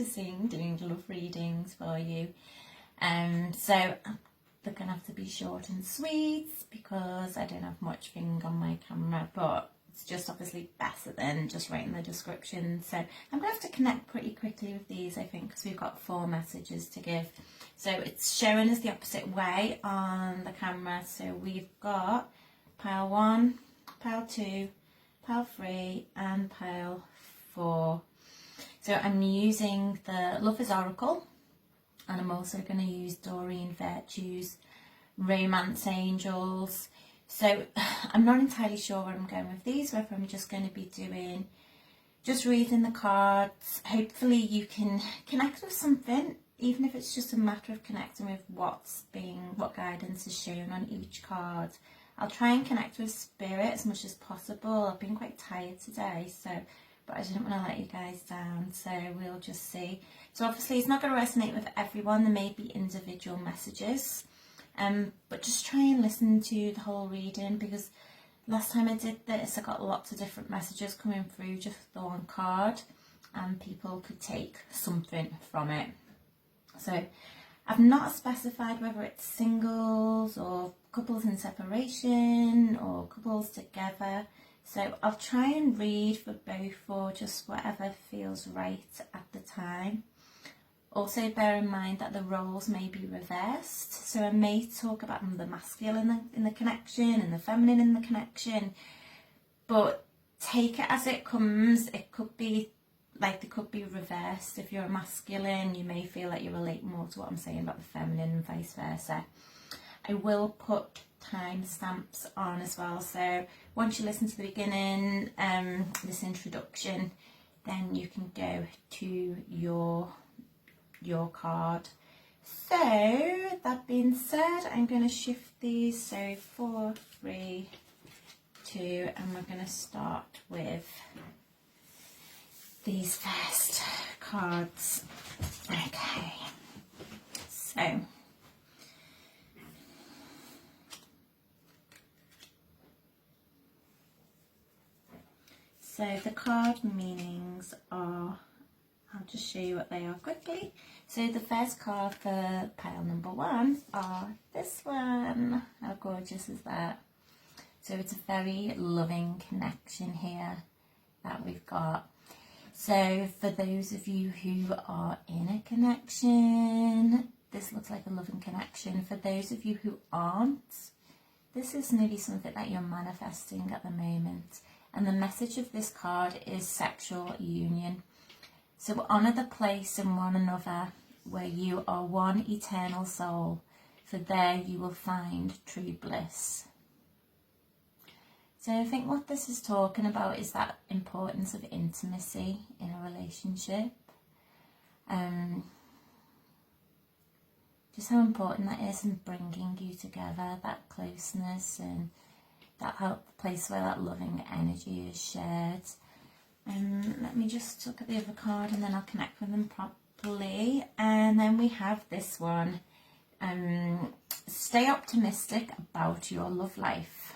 practicing doing love readings for you. So they're going to have to be short and sweet because I don't have much thing on my camera, but it's just obviously better than just writing the description. So I'm going to have to connect pretty quickly with these, I think, because we've got 4 messages to give. So it's showing us the opposite way on the camera. So we've got pile 1, pile 2, pile 3 and pile 4. So I'm using the Lover's Oracle, and I'm also going to use Doreen Virtue's Romance Angels. So I'm not entirely sure where I'm going with these, whether I'm just going to be doing just reading the cards. Hopefully you can connect with something, even if it's just a matter of connecting with what guidance is shown on each card. I'll try and connect with spirit as much as possible. I've been quite tired today, but I didn't want to let you guys down, so we'll just see. So obviously it's not going to resonate with everyone. There may be individual messages, but just try and listen to the whole reading, because last time I did this I got lots of different messages coming through just the one card, and people could take something from it. So I've not specified whether it's singles or couples in separation or couples together. So I'll try and read for both, or just whatever feels right at the time. Also bear in mind that the roles may be reversed. So I may talk about the masculine in the connection and the feminine in the connection. But take it as it comes. It could be like they could be reversed. If you're a masculine, you may feel like you relate more to what I'm saying about the feminine and vice versa. I will put timestamps on as well, so once you listen to the beginning, this introduction, then you can go to your card. So that being said, I'm going to shift these, so 4, 3, 2, and we're going to start with these first cards. Okay, so the card meanings are, I'll just show you what they are quickly. So the first card for pile number 1 are this one. How gorgeous is that? So it's a very loving connection here that we've got. So for those of you who are in a connection, this looks like a loving connection. For those of you who aren't, this is maybe something that you're manifesting at the moment. And the message of this card is sexual union. So honour the place in one another where you are one eternal soul, for there you will find true bliss. So I think what this is talking about is that importance of intimacy in a relationship. Just how important that is in bringing you together, that closeness and that place where that loving energy is shared. Let me just look at the other card and then I'll connect with them properly. And then we have this one. Stay optimistic about your love life.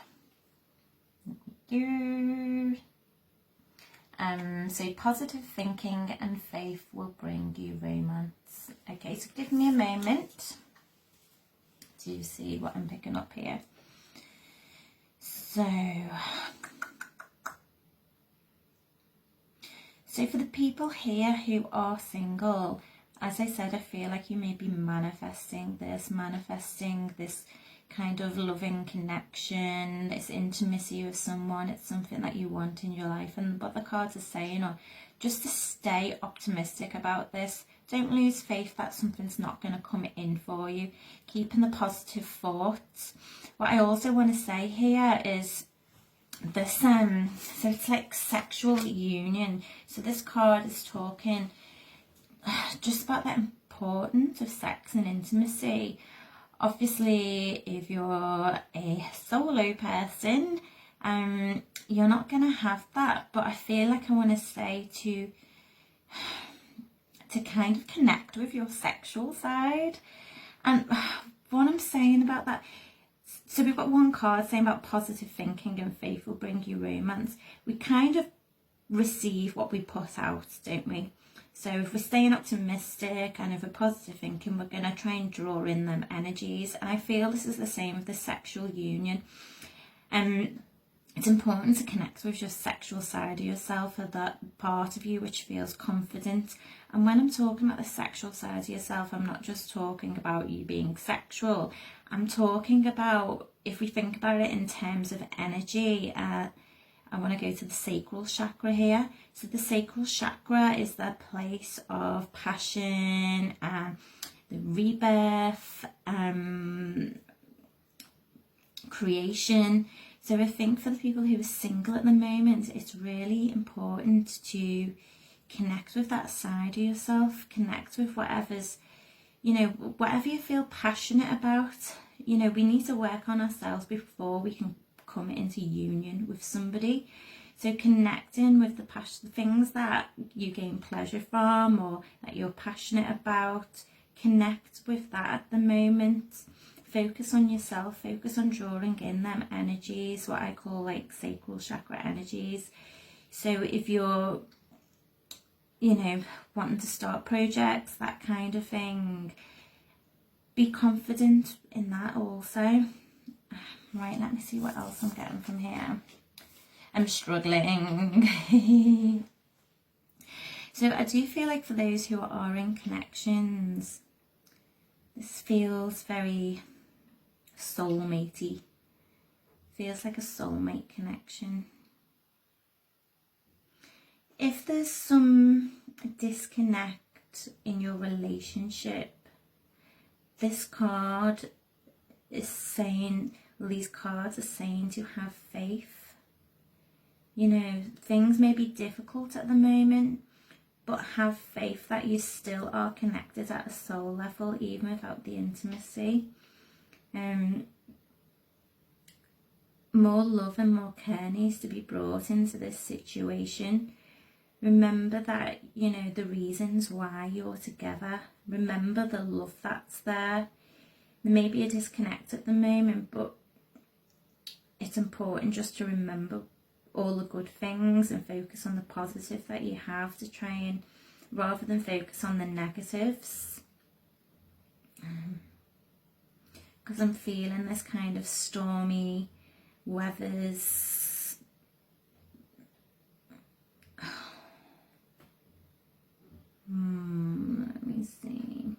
So positive thinking and faith will bring you romance. Okay, so give me a moment to see what I'm picking up here. So for the people here who are single, as I said, I feel like you may be manifesting this kind of loving connection, this intimacy with someone. It's something that you want in your life, and what the cards are saying are just to stay optimistic about this. Don't lose faith that something's not going to come in for you. Keeping the positive thoughts. What I also want to say here is this, so it's like sexual union. So this card is talking just about the importance of sex and intimacy. Obviously, if you're a solo person, you're not going to have that. But I feel like I want to say to kind of connect with your sexual side. And what I'm saying about that, so we've got one card saying about positive thinking and faith will bring you romance. We kind of receive what we put out, don't we? So if we're staying optimistic and if we're positive thinking, we're going to try and draw in them energies. And I feel this is the same with the sexual union. It's important to connect with your sexual side of yourself, or that part of you which feels confident. And when I'm talking about the sexual side of yourself, I'm not just talking about you being sexual. I'm talking about, if we think about it in terms of energy, I want to go to the sacral chakra here. So the sacral chakra is the place of passion and the rebirth, creation. So I think for the people who are single at the moment, it's really important to connect with that side of yourself, connect with whatever's, whatever you feel passionate about. We need to work on ourselves before we can come into union with somebody. So connecting with the things that you gain pleasure from or that you're passionate about, connect with that at the moment. Focus on yourself, focus on drawing in them energies, what I call like sacral chakra energies. So if you're, wanting to start projects, that kind of thing, be confident in that also. Right, let me see what else I'm getting from here. I'm struggling. So I do feel like for those who are in connections, this feels very soulmatey. Feels like a soulmate connection. If there's some disconnect in your relationship, this card is saying, these cards are saying to have faith. Things may be difficult at the moment, but have faith that you still are connected at a soul level, even without the intimacy. More love and more care needs to be brought into this situation. Remember that, the reasons why you're together. Remember the love that's there. There may be a disconnect at the moment, but it's important just to remember all the good things and focus on the positive that you have, to try and, rather than focus on the negatives. Because I'm feeling this kind of stormy weather's let me see.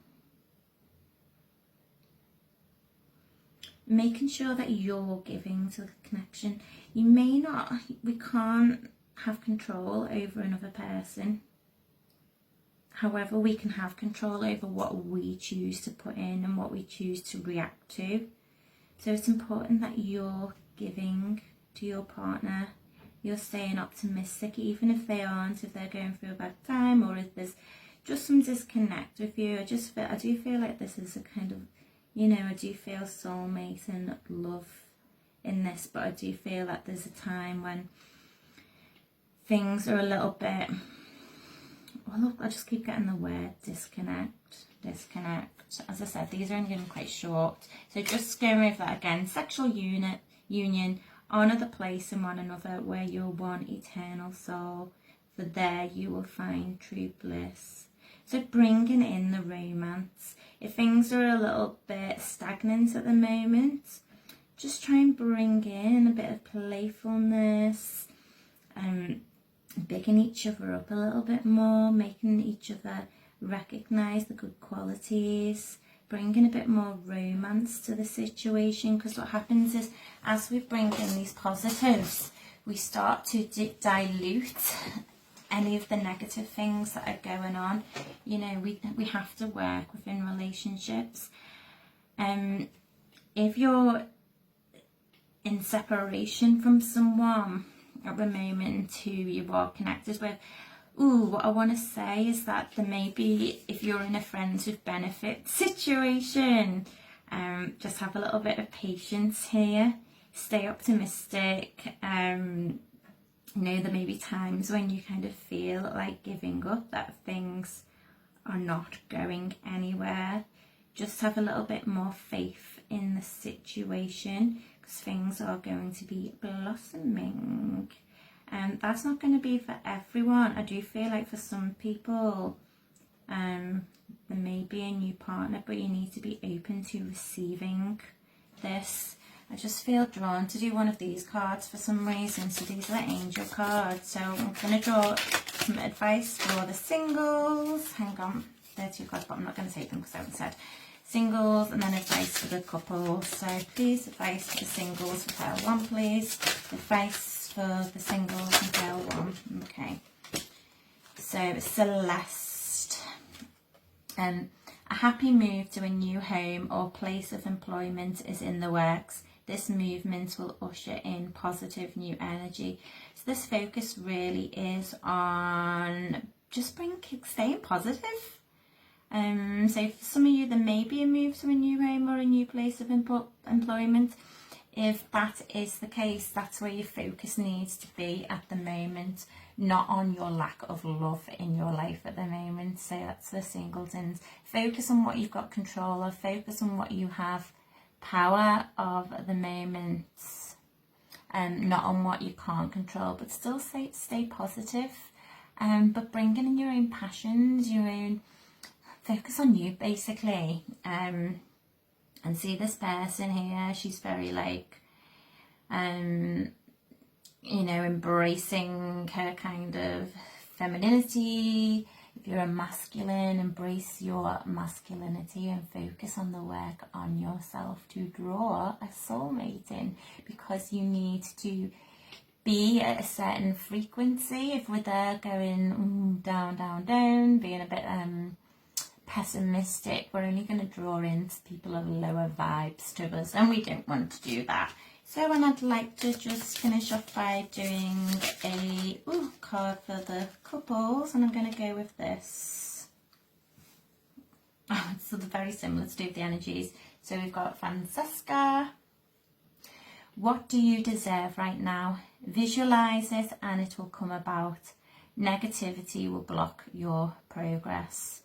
Making sure that you're giving to the connection. We can't have control over another person. However, we can have control over what we choose to put in and what we choose to react to. So it's important that you're giving to your partner. You're staying optimistic, even if they aren't, if they're going through a bad time, or if there's just some disconnect with you. I do feel like this is a kind of, I do feel soulmate and love in this, but I do feel that there's a time when things are a little bit, look, I just keep getting the word disconnect. As I said, these are only getting quite short. So just going over that again. Sexual union, honour the place in one another where you're one eternal soul, for there you will find true bliss. So bringing in the romance. If things are a little bit stagnant at the moment, just try and bring in a bit of playfulness, bigging each other up a little bit more, making each other recognise the good qualities, bringing a bit more romance to the situation. Because what happens is, as we bring in these positives, we start to dilute any of the negative things that are going on. We have to work within relationships. If you're in separation from someone at the moment who you are connected with, what I want to say is that there may be, if you're in a friends with benefit situation, just have a little bit of patience here. Stay optimistic. There may be times when you kind of feel like giving up, that things are not going anywhere. Just have a little bit more faith in the situation, because things are going to be blossoming. That's not going to be for everyone. I do feel like for some people, there may be a new partner, but you need to be open to receiving this. I just feel drawn to do one of these cards for some reason. So these are the angel cards. So I'm going to draw some advice for the singles. Hang on, there are 2 cards, but I'm not going to take them because I haven't said singles, and then advice for the couples. So please, advice for the singles for pile 1, please. Advice for the singles in pile 1. Okay. So Celeste. A happy move to a new home or place of employment is in the works. This movement will usher in positive new energy. So this focus really is on just staying positive. So for some of you, there may be a move to a new home or a new place of employment. If that is the case, that's where your focus needs to be at the moment, not on your lack of love in your life at the moment. So that's the singletons. Focus on what you've got control of, focus on what you have power of at the moment, not on what you can't control, but still stay positive, but bring in your own passions, your own, focus on you basically. And see this person here, she's very like, you know, embracing her kind of femininity. If you're a masculine, embrace your masculinity and focus on the work on yourself to draw a soulmate in, because you need to be at a certain frequency. If we're there going down, down, down, being a bit pessimistic, we're only going to draw in people of lower vibes to us, and we don't want to do that. So, and I'd like to just finish off by doing a card for the couples, and I'm going to go with this. Oh, it's very similar to do with the energies. So we've got Francesca. What do you deserve right now? Visualize it and it will come about. Negativity will block your progress.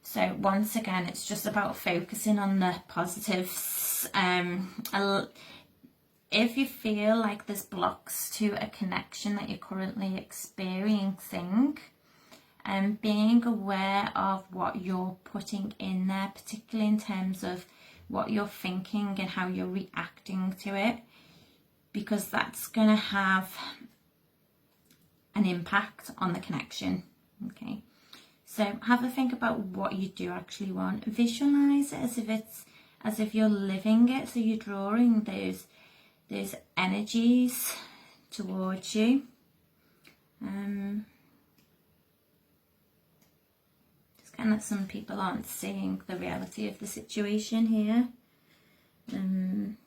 So once again, it's just about focusing on the positives. If you feel like there's blocks to a connection that you're currently experiencing, and being aware of what you're putting in there, particularly in terms of what you're thinking and how you're reacting to it, because that's going to have an impact on the connection. Okay. So have a think about what you do actually want. Visualize it as if you're living it. So you're drawing those energies towards you. Just kind of, some people aren't seeing the reality of the situation here. I'm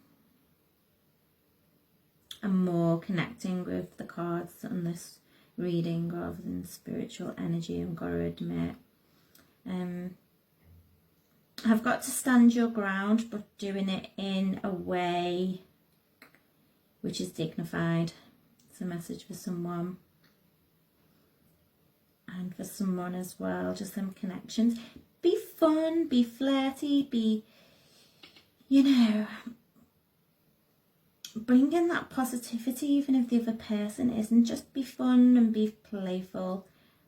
more connecting with the cards on this reading rather than spiritual energy, I've got to admit. I've got to stand your ground, but doing it in a way which is dignified. It's a message for someone, and for someone as well, just some connections. Be fun, be flirty, be, you know, bring in that positivity even if the other person isn't. Just be fun and be playful.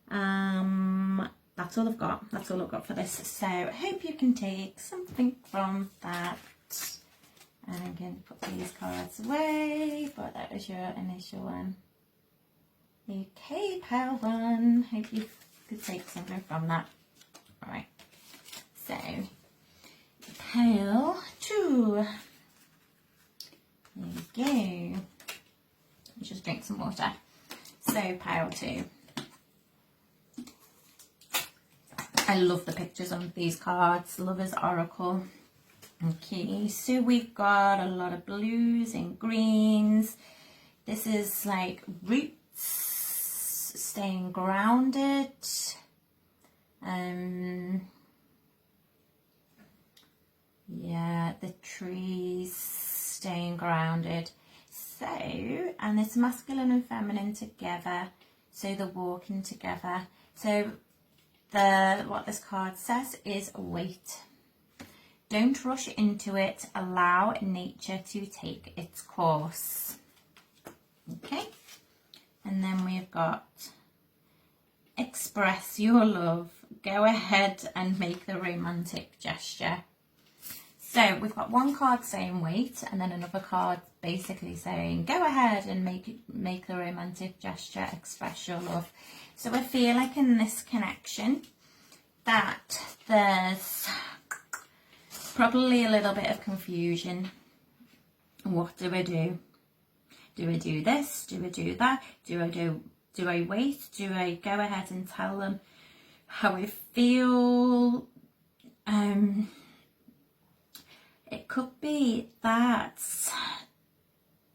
That's all I've got. That's all I've got for this. So I hope you can take something from that. And I'm going to put these cards away, but that was your initial one. Okay, pile 1. Hope you could take something from that. Alright. So, pile 2. There we go. Let's just drink some water. So, pile 2. I love the pictures on these cards. Lover's Oracle. Okay, so we've got a lot of blues and greens. This is like roots, staying grounded. Yeah, the trees staying grounded. So, and it's masculine and feminine together. So they're walking together. So what this card says is wait. Don't rush into it. Allow nature to take its course. Okay. And And then we've got express your love. Go ahead and make the romantic gesture. So we've got one card saying wait, and then another card basically saying go ahead and make the romantic gesture, express your love. So I feel like in this connection that there's probably a little bit of confusion. What do I do? Do I do this? Do I do that? Do I wait? Do I go ahead and tell them how I feel? It could be that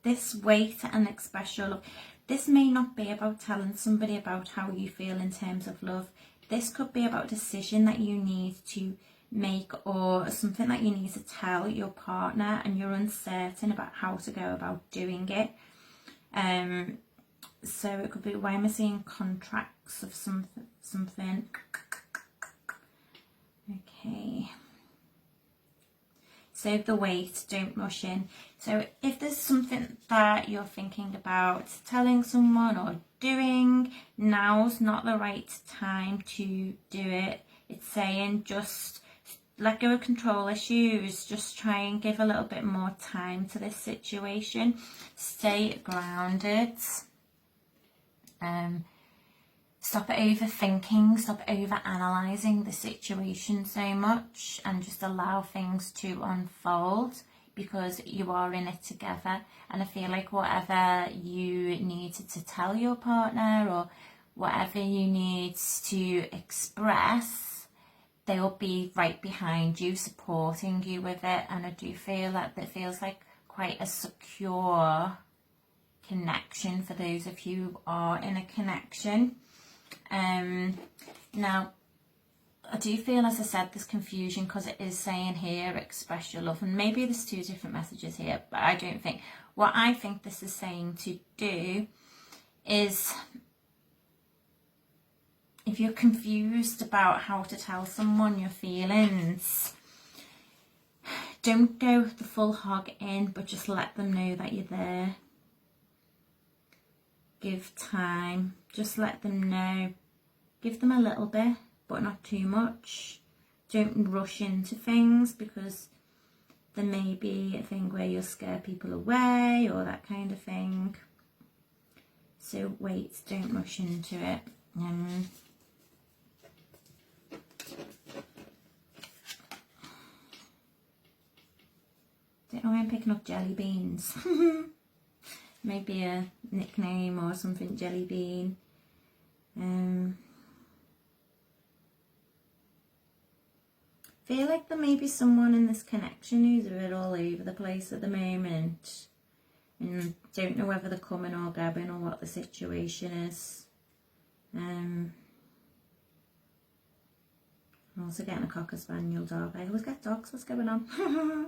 this wait and express your love. This may not be about telling somebody about how you feel in terms of love. This could be about a decision that you need to make, or something that you need to tell your partner and you're uncertain about how to go about doing it. So it could be, why am I seeing contracts of something? Okay. So the wait, don't rush in. So if there's something that you're thinking about telling someone or doing, now's not the right time to do it. It's saying just let go of control issues. Just try and give a little bit more time to this situation. Stay grounded. Stop overthinking, stop over-analysing the situation so much, and just allow things to unfold, because you are in it together. And I feel like whatever you need to tell your partner, or whatever you need to express, they'll be right behind you, supporting you with it. And I do feel that it feels like quite a secure connection for those of you who are in a connection. Now I do feel, as I said, there's confusion because it is saying here express your love, and maybe there's two different messages here, but I don't think. What I think this is saying to do is, if you're confused about how to tell someone your feelings, don't go the full hog in, but just let them know that you're there. Give time, just let them know. Give them a little bit, but not too much. Don't rush into things, because there may be a thing where you'll scare people away or that kind of thing. So wait, don't rush into it. Don't know why I'm picking up jelly beans. Maybe a nickname or something, jelly bean. Feel like there may be someone in this connection who's a bit all over the place at the moment, and don't know whether they're coming or going or what the situation is. I'm also getting a Cocker Spaniel dog. I always get dogs, what's going on?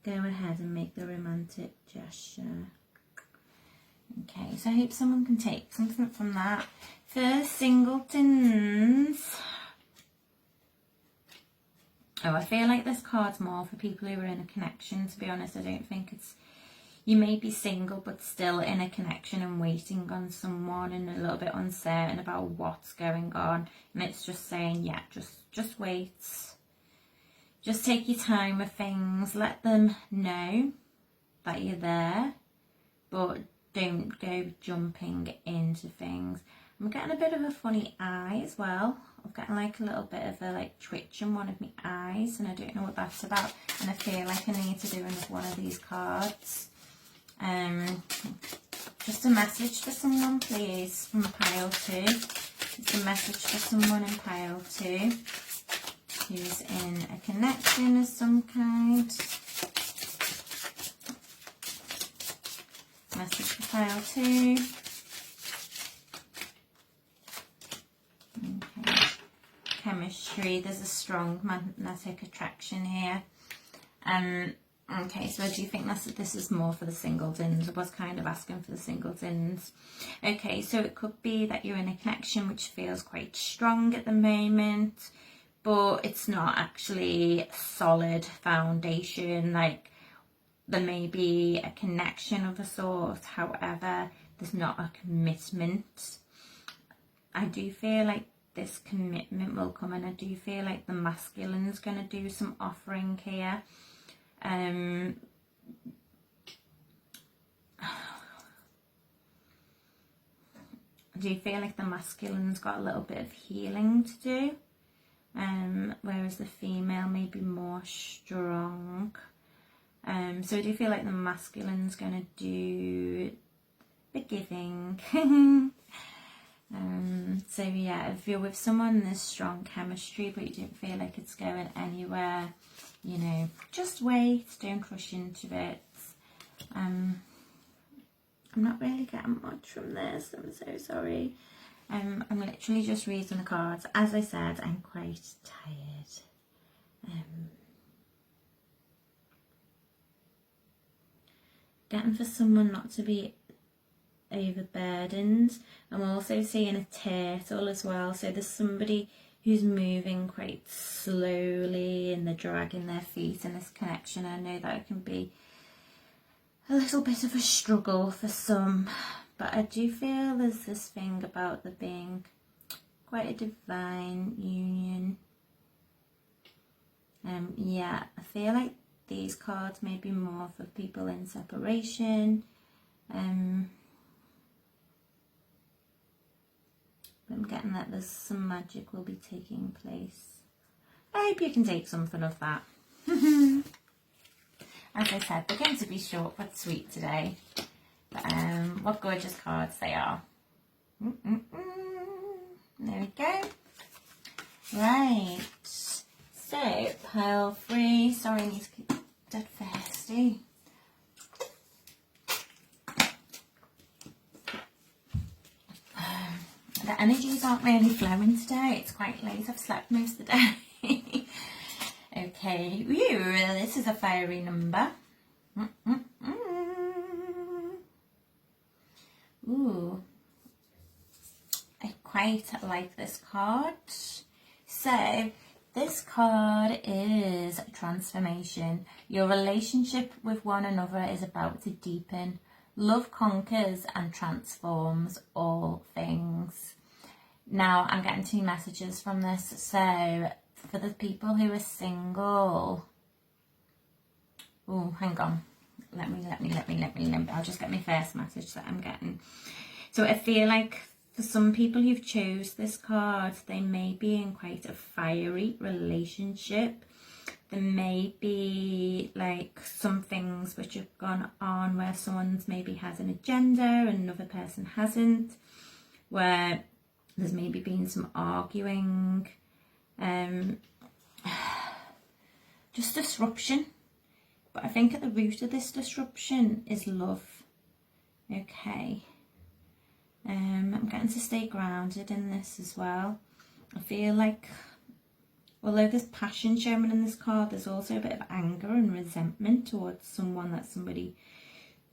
Go ahead and make the romantic gesture. Okay, so I hope someone can take something from that. For singletons, oh, I feel like this card's more for people who are in a connection, to be honest. I don't think it's, you may be single but still in a connection and waiting on someone and a little bit uncertain about what's going on, and it's just saying, yeah, just wait. Just take your time with things. Let them know that you're there, but don't go jumping into things. I'm getting a bit of a funny eye as well. I'm getting like a little bit of a like twitch in one of my eyes, and I don't know what that's about, and I feel like I need to do another one of these cards. Just a message for someone, please, from pile 2. Just a message for someone in pile 2 who's in a connection of some kind. Message for pile 2. Okay. Chemistry. There's a strong magnetic attraction here. Okay, so I do think this is more for the singletons. I was kind of asking for the singletons. Okay, so it could be that you're in a connection which feels quite strong at the moment, but it's not actually a solid foundation. Like, there may be a connection of a sort, however, there's not a commitment. I do feel like this commitment will come, and I do feel like the masculine's going to do some offering here. I do feel like the masculine's got a little bit of healing to do, whereas the female may be more strong. So I do feel like the masculine's going to do the giving. So yeah, if you're with someone there's strong chemistry but you don't feel like it's going anywhere, you know, just wait, don't rush into it. I'm not really getting much from this, I'm so sorry. I'm literally just reading the cards. As I said, I'm quite tired. Getting for someone not to be overburdened. I'm also seeing a turtle as well, so there's somebody who's moving quite slowly and they're dragging their feet in this connection. I know that it can be a little bit of a struggle for some, but I do feel there's this thing about there being quite a divine union. Yeah, I feel like these cards may be more for people in separation. I'm getting that there's some magic will be taking place. I hope you can take something of that. As I said, they're going to be short but sweet today. But what gorgeous cards they are. There we go. Right. So, pile 3. Sorry, I need to keep dead thirsty. The energies aren't really flowing today. It's quite late. I've slept most of the day. Okay. Ooh, this is a fiery number. Ooh. I quite like this card. So, this card is transformation. Your relationship with one another is about to deepen. Love conquers and transforms all things. Now, I'm getting 2 messages from this. So, for the people who are single... Oh, hang on. Let me. I'll just get my first message that I'm getting. So, I feel like for some people who've chose this card, they may be in quite a fiery relationship. There may be like some things which have gone on where someone's maybe has an agenda and another person hasn't, where there's maybe been some arguing, just disruption. But I think at the root of this disruption is love. Okay. I'm getting to stay grounded in this as well. I feel like, although there's passion shown in this card, there's also a bit of anger and resentment towards someone that somebody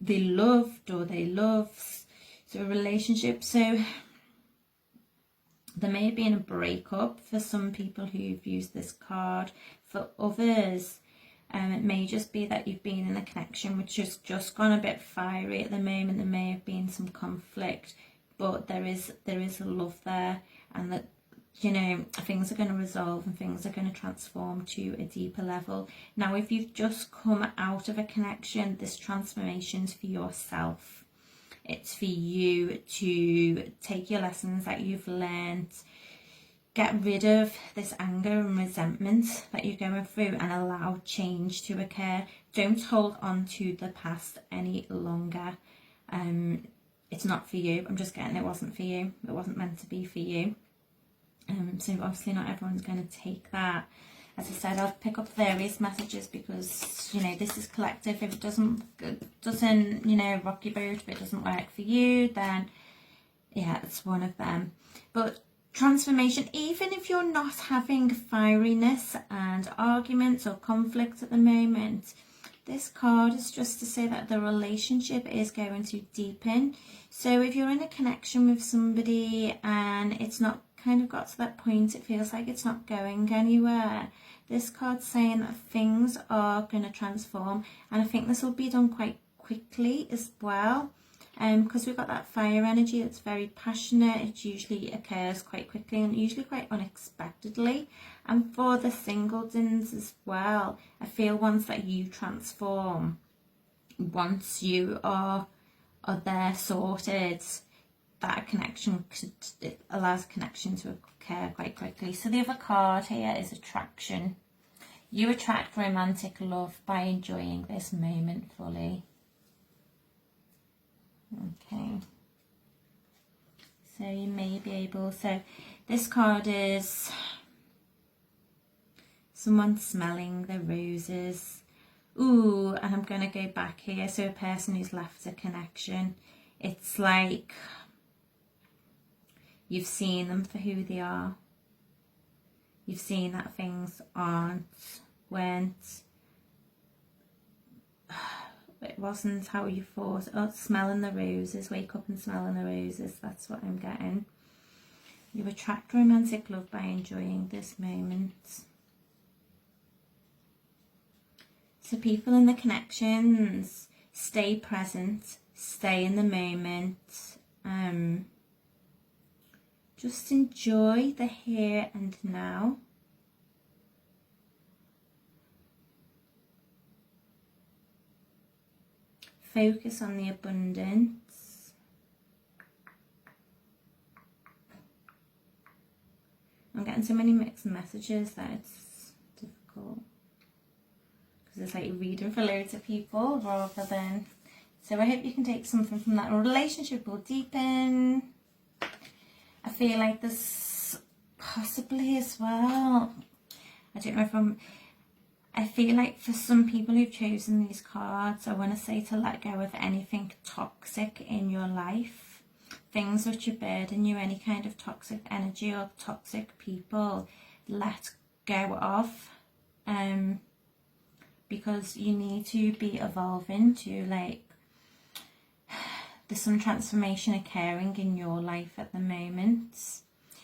they loved or they love. So a relationship. So there may have been a breakup for some people who've used this card. For others, it may just be that you've been in a connection which has just gone a bit fiery at the moment. There may have been some conflict, but there is a love there, and that, you know, things are going to resolve and things are going to transform to a deeper level. Now, if you've just come out of a connection, this transformation's for yourself. It's for you to take your lessons that you've learned, get rid of this anger and resentment that you're going through, and allow change to occur. Don't hold on to the past any longer. It's not for you. I'm just getting it wasn't for you. It wasn't meant to be for you. So obviously not everyone's going to take that. As I said, I'll pick up various messages because, you know, this is collective. If it doesn't, you know, rock your boat, if it doesn't work for you, then yeah, it's one of them. But transformation, even if you're not having fieriness and arguments or conflict at the moment, this card is just to say that the relationship is going to deepen. So if you're in a connection with somebody and it's not kind of got to that point, it feels like it's not going anywhere, This card's saying that things are going to transform, and I think this will be done quite quickly as well. Because we've got that fire energy that's very passionate, it usually occurs quite quickly and usually quite unexpectedly. And for the singletons as well, I feel once that you transform, once you are there sorted, that connection it allows connection to occur quite quickly. So the other card here is attraction. You attract romantic love by enjoying this moment fully. Okay, so you may be able, so this card is someone smelling the roses. Ooh, and I'm going to go back here. So a person who's left a connection, it's like you've seen them for who they are. You've seen that things weren't, it wasn't how you thought. Oh, smelling the roses, wake up and smelling the roses, that's what I'm getting. You attract romantic love by enjoying this moment. So people in the connections, stay present, stay in the moment, just enjoy the here and now. Focus on the abundance. I'm getting so many mixed messages that it's difficult. Because it's like reading for loads of people rather than... So I hope you can take something from that. A relationship will deepen. I feel like this possibly as well. I don't know if I feel like for some people who've chosen these cards, I want to say to let go of anything toxic in your life. Things which are burden you, any kind of toxic energy or toxic people, let go of. Because you need to be evolving to, like, there's some transformation occurring in your life at the moment.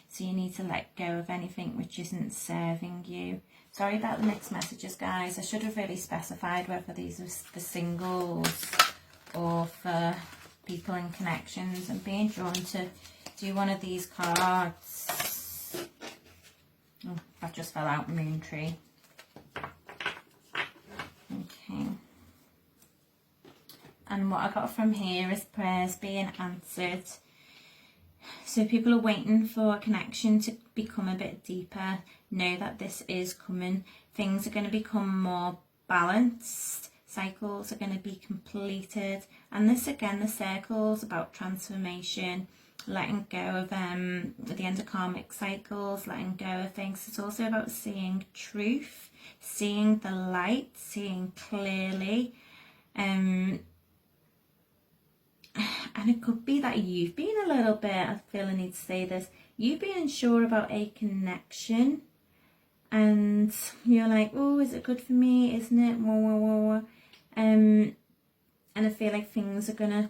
So you need to let go of anything which isn't serving you. Sorry about the mixed messages, guys. I should have really specified whether these are for singles or for people in connections. I'm being drawn to do one of these cards. Oh, that just fell out, Moon Tree. Okay. And what I got from here is prayers being answered. So people are waiting for a connection to become a bit deeper. Know that this is coming. Things are going to become more balanced. Cycles are going to be completed. And this again, the circles about transformation, letting go of the end of karmic cycles, letting go of things. It's also about seeing truth, seeing the light, seeing clearly. And it could be that you've been a little bit, I feel I need to say this, you've been unsure about a connection and you're like, oh, is it good for me, isn't it, and I feel like things are going to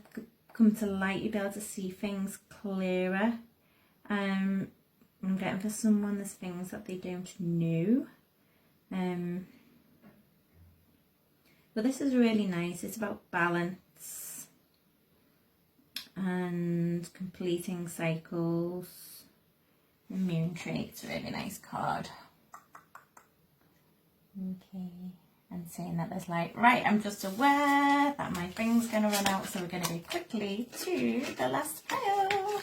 come to light, you'll be able to see things clearer. I'm getting for someone there's things that they don't know, but this is really nice. It's about balance and completing cycles. The Moon Tree, it's a really nice card. Okay, and saying that there's like, right, I'm just aware that my thing's going to run out, so we're going to go quickly to the last pile.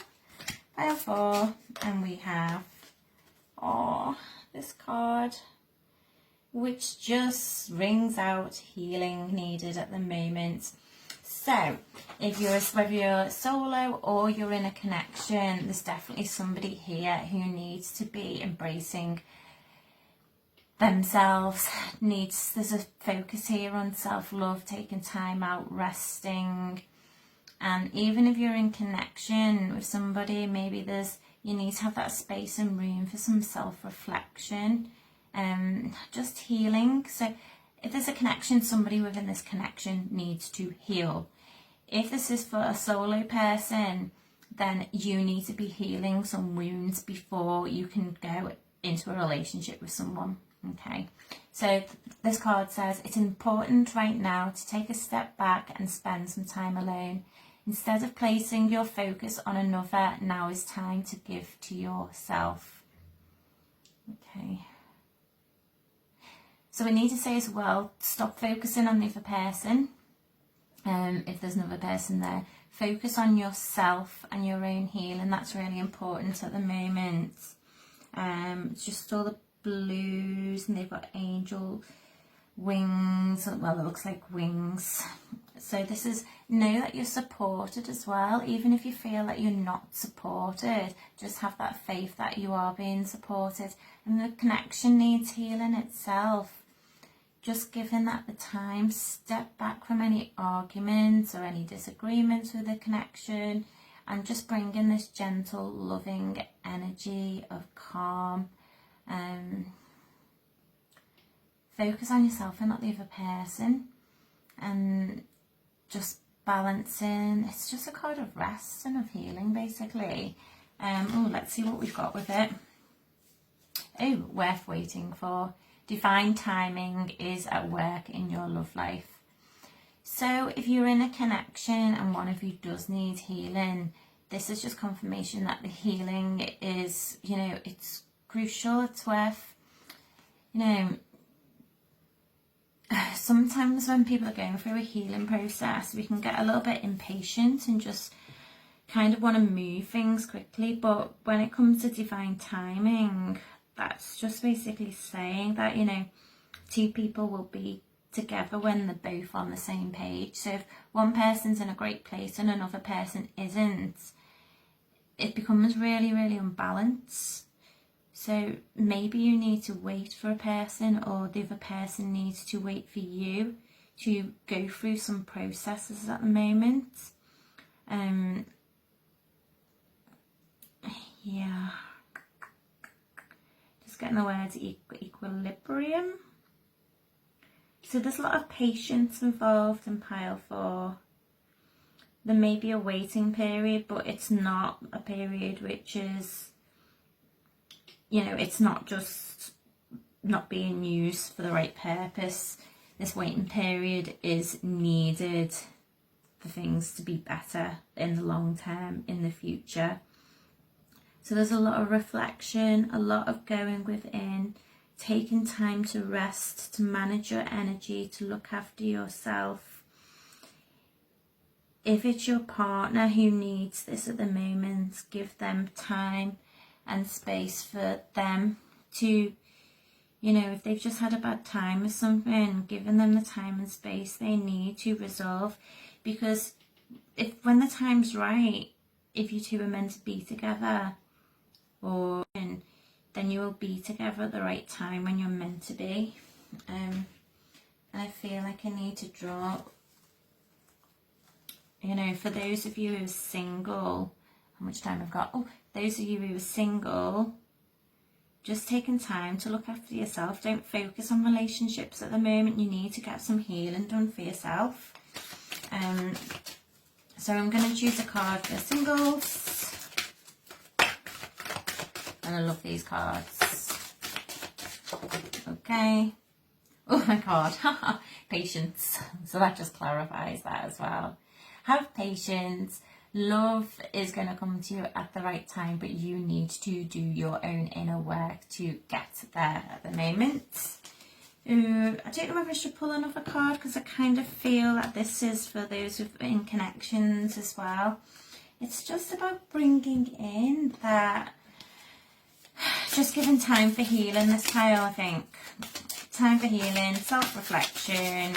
Pile 4, and we have, this card, which just rings out healing needed at the moment. So, whether you're solo or you're in a connection, there's definitely somebody here who needs to be embracing themselves. There's a focus here on self-love, taking time out, resting. And even if you're in connection with somebody, maybe you need to have that space and room for some self-reflection, just healing. So if there's a connection, somebody within this connection needs to heal. If this is for a solo person, then you need to be healing some wounds before you can go into a relationship with someone. Okay, so this card says it's important right now to take a step back and spend some time alone. Instead of placing your focus on another, now is time to give to yourself. Okay. So we need to say as well, stop focusing on the other person. If there's another person there, focus on yourself and your own healing. That's really important at the moment. It's just all the blues, and they've got angel wings. Well, it looks like wings. So this is, know that you're supported as well. Even if you feel that you're not supported, just have that faith that you are being supported. And the connection needs healing itself. Just giving that the time, step back from any arguments or any disagreements with the connection, and just bringing this gentle, loving energy of calm. Focus on yourself and not the other person, and just balancing. It's just a card of rest and of healing, basically. Oh, let's see what we've got with it. Oh, worth waiting for. Divine timing is at work in your love life. So if you're in a connection and one of you does need healing, this is just confirmation that the healing is, you know, it's crucial. It's worth, you know, sometimes when people are going through a healing process, we can get a little bit impatient and just kind of want to move things quickly. But when it comes to divine timing, that's just basically saying that, you know, two people will be together when they're both on the same page. So if one person's in a great place and another person isn't, it becomes really, really unbalanced. So maybe you need to wait for a person, or the other person needs to wait for you to go through some processes at the moment. Yeah. Just getting the words equilibrium. So there's a lot of patience involved in pile 4. There may be a waiting period, but it's not a period which is, you know, it's not just not being used for the right purpose. This waiting period is needed for things to be better in the long term, in the future. So there's a lot of reflection, a lot of going within, taking time to rest, to manage your energy, to look after yourself. If it's your partner who needs this at the moment, give them time and space for them to, you know, if they've just had a bad time or something, giving them the time and space they need to resolve. Because if when the time's right, if you two are meant to be together, or then you will be together at the right time when you're meant to be. And I feel like I need to draw, you know, for those of you who are single, how much time I've got? Oh, those of you who are single, just taking time to look after yourself. Don't focus on relationships at the moment. You need to get some healing done for yourself. So I'm going to choose a card for singles. And I love these cards. Okay. Oh my God. Patience. So that just clarifies that as well. Have patience. Love is going to come to you at the right time, but you need to do your own inner work to get there at the moment. I don't know whether I should pull another card, because I kind of feel that this is for those who've been in connections as well. It's just about bringing in that, just giving time for healing this pile, I think. Time for healing, self-reflection, and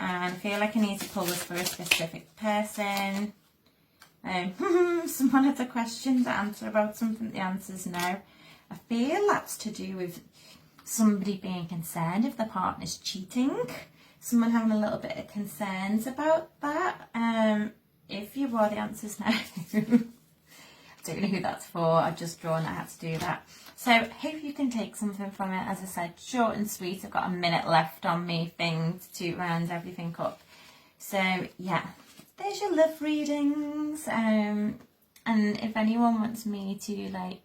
I feel like I need to pull this for a specific person. Someone had a question to answer about something, the answer's no. I feel that's to do with somebody being concerned if the partner's cheating. Someone having a little bit of concerns about that. If you are, the answer's no. I don't know who that's for. I've just drawn, I had to do that. So hope you can take something from it. As I said, short and sweet. I've got a minute left on me thing to round everything up. So yeah, there's your love readings. And if anyone wants me to like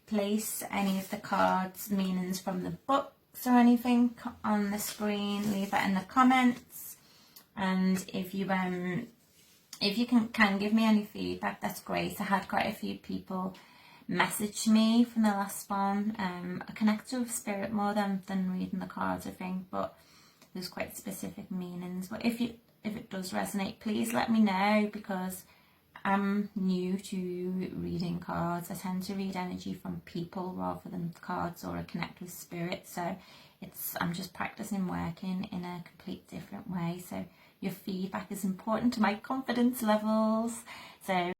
place any of the cards meanings from the book or anything on the screen, leave that in the comments. And if you can give me any feedback, that's great. I had quite a few people message me from the last one. I connected with spirit more than reading the cards, I think, but there's quite specific meanings. But if it does resonate, please let me know, because I'm new to reading cards. I tend to read energy from people rather than cards, or I connect with spirit. So I'm just practicing working in a complete different way. So your feedback is important to my confidence levels. So